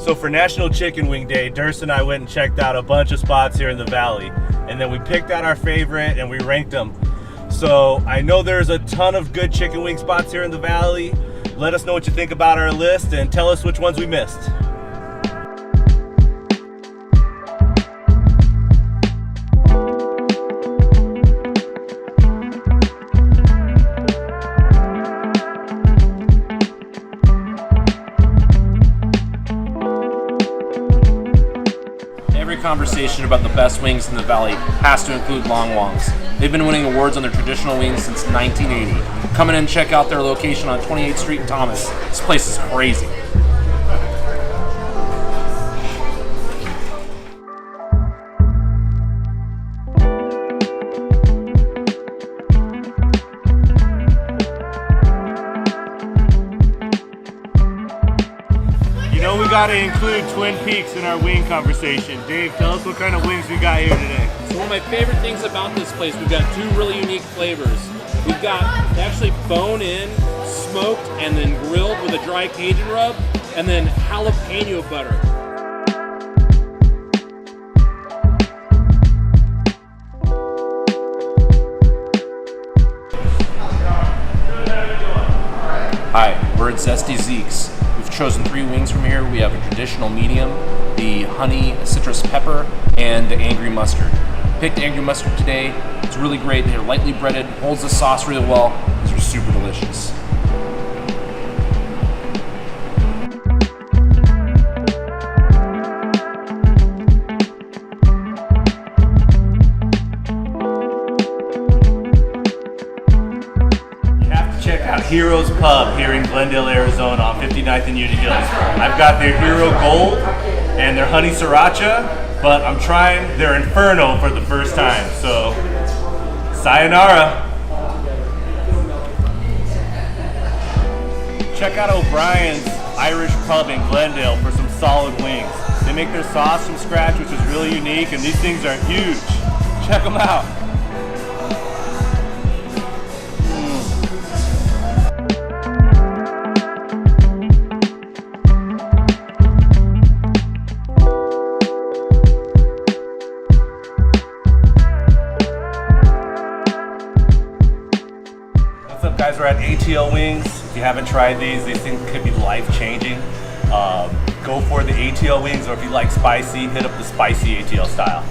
So for National Chicken Wing Day, Durst and I went and checked out a bunch of spots here in the valley. And then we picked out our favorite and we ranked them. So I know there's a ton of good chicken wing spots here in the valley. Let us know what you think about our list and tell us which ones we missed. Every conversation about the best wings in the valley has to include Long Wongs. They've been winning awards on their traditional wings since 1980. Come in and check out their location on 28th Street in Thomas. This place is crazy. You know we gotta include Twin Peaks in our wing conversation. Dave, tell us what kind of wings we got here today. So one of my favorite things about this place, we've got two really unique flavors. We've got actually bone-in, smoked, and then grilled with a dry Cajun rub, and then jalapeno butter. Hi, we're at Zesty Zeke's. We've chosen 3 wings from here. We have a traditional medium, the honey citrus pepper, and the angry mustard. Picked angry mustard today. It's really great. They're lightly breaded, holds the sauce really well. These are super delicious. Check out Heroes Pub here in Glendale, Arizona on 59th and Union Hills. I've got their Hero Gold and their Honey Sriracha, but I'm trying their Inferno for the first time, so sayonara. Check out O'Brien's Irish Pub in Glendale for some solid wings. They make their sauce from scratch, which is really unique, and these things are huge. Check them out. What's up, guys? We're at ATL Wings. If you haven't tried these things could be life-changing. Go for the ATL Wings, or if you like spicy, hit up the spicy ATL style.